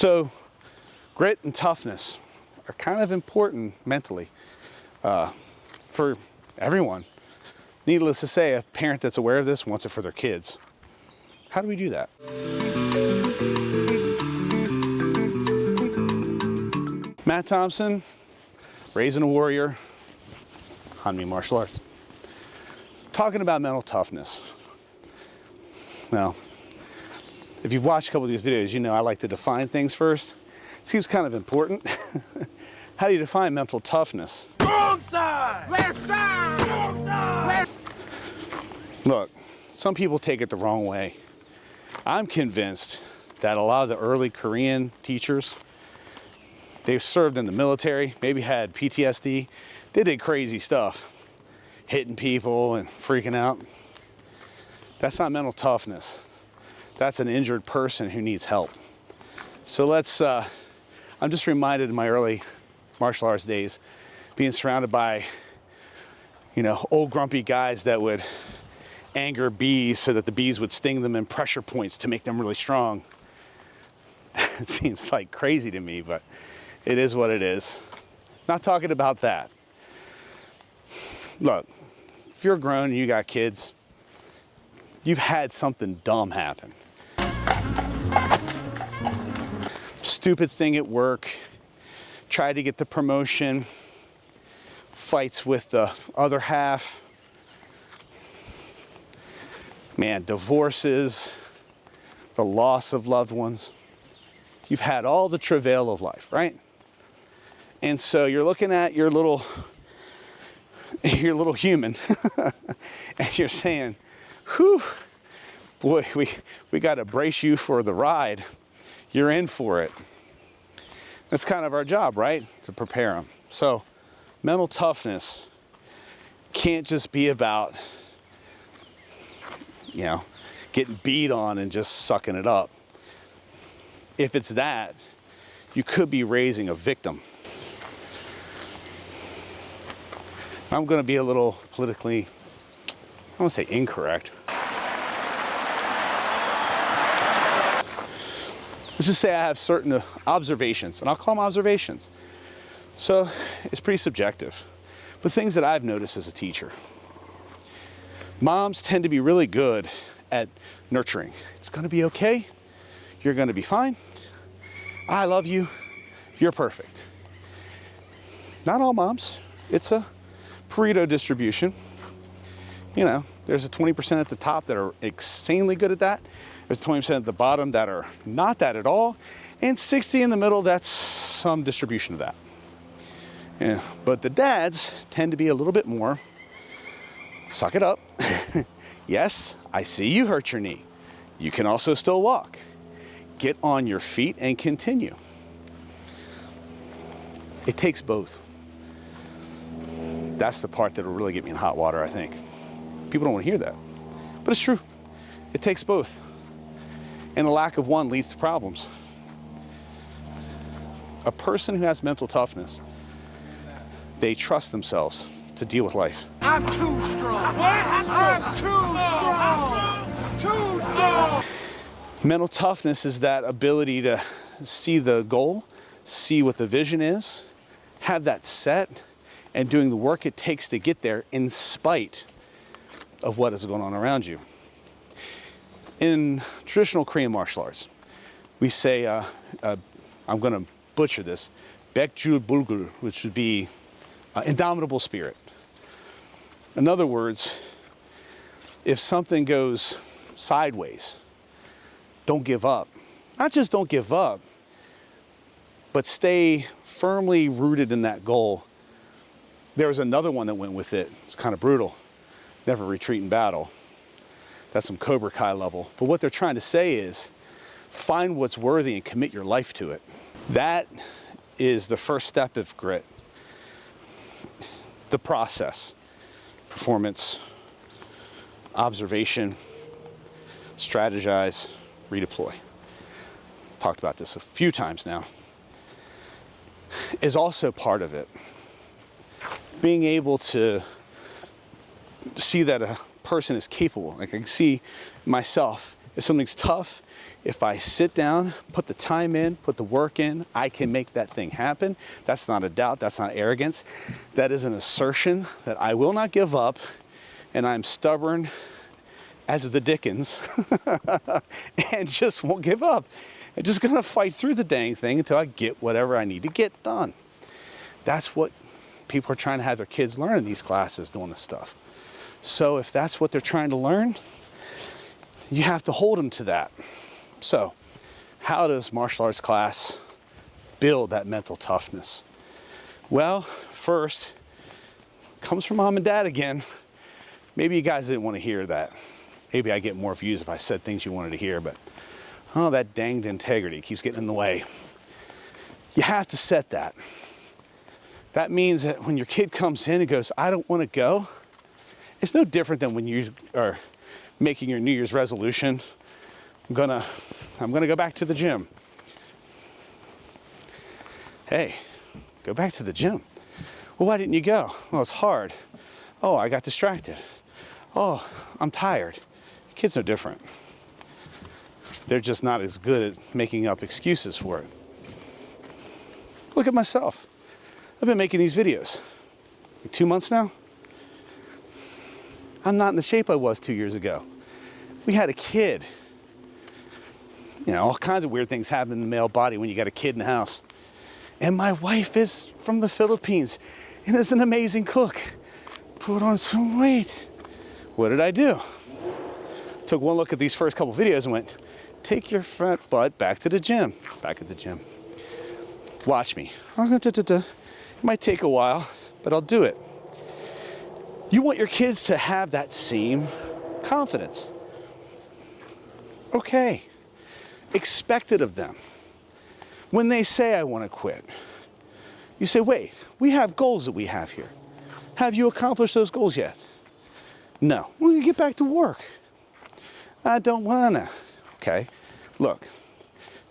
So grit and toughness are kind of important mentally for everyone. Needless to say, a parent that's aware of this wants it for their kids. How do we do that? Matt Thompson, raising a warrior, Hanmi martial arts. Talking about mental toughness. Now, if you've watched a couple of these videos, you know I like to define things first. It seems kind of important. How do you define mental toughness? Wrong side! Left side! Wrong side! Left. Look, some people take it the wrong way. I'm convinced that a lot of the early Korean teachers, they served in the military, maybe had PTSD. They did crazy stuff, hitting people and freaking out. That's not mental toughness. That's an injured person who needs help. So I'm just reminded of my early martial arts days, being surrounded by, old grumpy guys that would anger bees so that the bees would sting them in pressure points to make them really strong. It seems like crazy to me, but it is what it is. Not talking about that. Look, if you're grown and you got kids, you've had something dumb happen. Stupid thing at work, tried to get the promotion, fights with the other half, man, divorces, the loss of loved ones. You've had all the travail of life, right? And so you're looking at your little human and you're saying, whew, boy, we got to brace you for the ride. You're in for it. That's kind of our job, right? To prepare them. So mental toughness can't just be about, getting beat on and just sucking it up. If it's that, you could be raising a victim. I'm going to be a little politically, I want to say incorrect. Let's just say I have certain observations, and I'll call them observations. So it's pretty subjective, but things that I've noticed as a teacher. Moms tend to be really good at nurturing. It's going to be okay. You're going to be fine. I love you. You're perfect. Not all moms. It's a Pareto distribution. There's a 20% at the top that are insanely good at that. There's 20% at the bottom that are not that at all. And 60 in the middle, that's some distribution of that. Yeah. But the dads tend to be a little bit more, suck it up. Yes, I see you hurt your knee. You can also still walk. Get on your feet and continue. It takes both. That's the part that will really get me in hot water, I think. People don't want to hear that, but it's true. It takes both. And a lack of one leads to problems. A person who has mental toughness, they trust themselves to deal with life. I'm too strong. I'm too strong. Too strong. Mental toughness is that ability to see the goal, see what the vision is, have that set, and doing the work it takes to get there in spite of what is going on around you. In traditional Korean martial arts, we say, I'm going to butcher this, Baekjul Bulgul, which would be indomitable spirit. In other words, if something goes sideways, don't give up. Not just don't give up, but stay firmly rooted in that goal. There was another one that went with it. It's kind of brutal. Never retreat in battle. That's some Cobra Kai level. But what they're trying to say is, find what's worthy and commit your life to it. That is the first step of grit. The process. Performance, observation, strategize, redeploy. Talked about this a few times now. Is also part of it. Being able to see that a person is capable. Like I can see myself, if something's tough, If I sit down, put the time in, put the work in, I can make that thing happen. That's not a doubt, that's not arrogance. That is an assertion that I will not give up, and I'm stubborn as the Dickens and just won't give up. I'm just gonna fight through the dang thing until I get whatever I need to get done. That's what people are trying to have their kids learn in these classes, doing this stuff. So if that's what they're trying to learn, you have to hold them to that. So, how does martial arts class build that mental toughness? Well, first, comes from mom and dad again. Maybe you guys didn't want to hear that. Maybe I get more views if I said things you wanted to hear, but oh, that danged integrity keeps getting in the way. You have to set that. That means that when your kid comes in and goes, I don't want to go, it's no different than when you are making your New Year's resolution. I'm gonna go back to the gym. Hey, go back to the gym. Well, why didn't you go? Well, it's hard. Oh, I got distracted. Oh, I'm tired. Kids are different. They're just not as good at making up excuses for it. Look at myself. I've been making these videos. Like 2 months now. I'm not in the shape I was 2 years ago. We had a kid. You know, all kinds of weird things happen in the male body when you got a kid in the house. And my wife is from the Philippines and is an amazing cook. Put on some weight. What did I do? Took one look at these first couple videos and went, take your fat butt back to the gym. Back at the gym. Watch me. It might take a while, but I'll do it. You want your kids to have that same confidence. Okay. Expect it of them. When they say, I want to quit, you say, wait, we have goals that we have here. Have you accomplished those goals yet? No. Well, you get back to work. I don't want to. Okay. Look,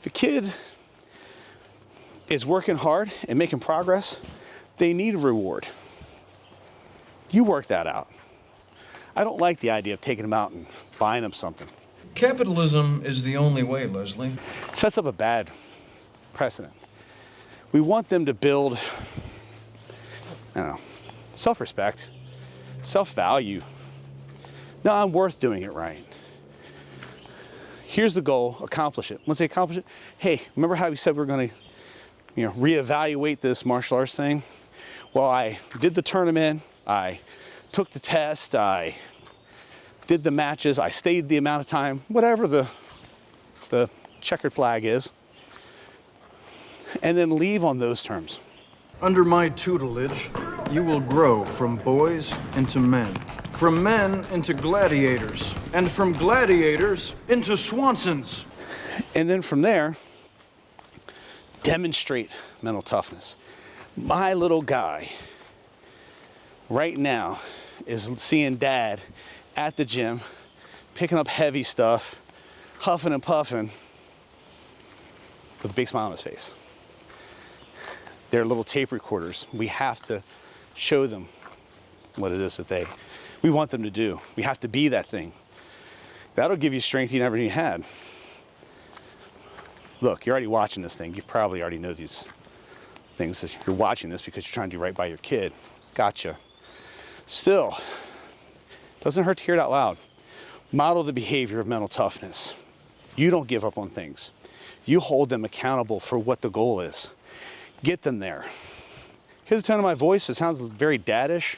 if a kid is working hard and making progress, they need a reward. You work that out. I don't like the idea of taking them out and buying them something. Capitalism is the only way, Leslie. It sets up a bad precedent. We want them to build, I don't know, self-respect, self-value. No, I'm worth doing it right. Here's the goal, accomplish it. Once they accomplish it, hey, remember how we said we're going to, reevaluate this martial arts thing? Well, I did the tournament, I took the test, I did the matches, I stayed the amount of time, whatever the checkered flag is, and then leave on those terms. Under my tutelage, you will grow from boys into men, from men into gladiators, and from gladiators into Swansons. And then from there, demonstrate mental toughness. My little guy right now is seeing dad at the gym, picking up heavy stuff, huffing and puffing, with a big smile on his face. They're little tape recorders. We have to show them what it is that we want them to do. We have to be that thing. That'll give you strength you never knew you had. Look, you're already watching this thing. You probably already know these things. You're watching this because you're trying to do right by your kid. Gotcha. Still, doesn't hurt to hear it out loud. Model the behavior of mental toughness. You don't give up on things. You hold them accountable for what the goal is. Get them there. Hear the tone of my voice? It sounds very daddish.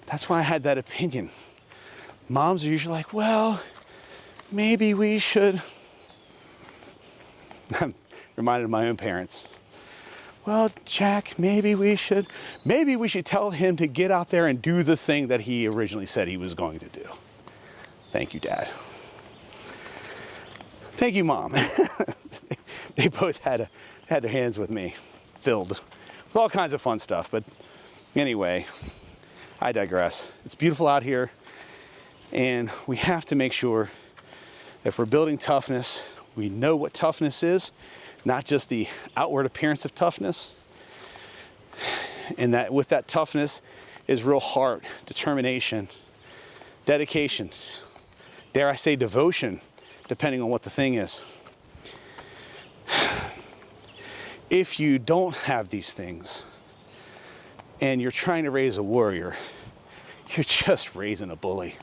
That's why I had that opinion. Moms are usually like, well, maybe we should. I'm reminded of my own parents. Well, Jack, maybe we should tell him to get out there and do the thing that he originally said he was going to do. Thank you, Dad. Thank you, Mom. They both had their hands with me, filled with all kinds of fun stuff. But anyway, I digress. It's beautiful out here, and we have to make sure that if we're building toughness, we know what toughness is, not just the outward appearance of toughness, and that with that toughness is real heart, determination, dedication, dare I say devotion depending on what the thing is. If you don't have these things and you're trying to raise a warrior, you're just raising a bully.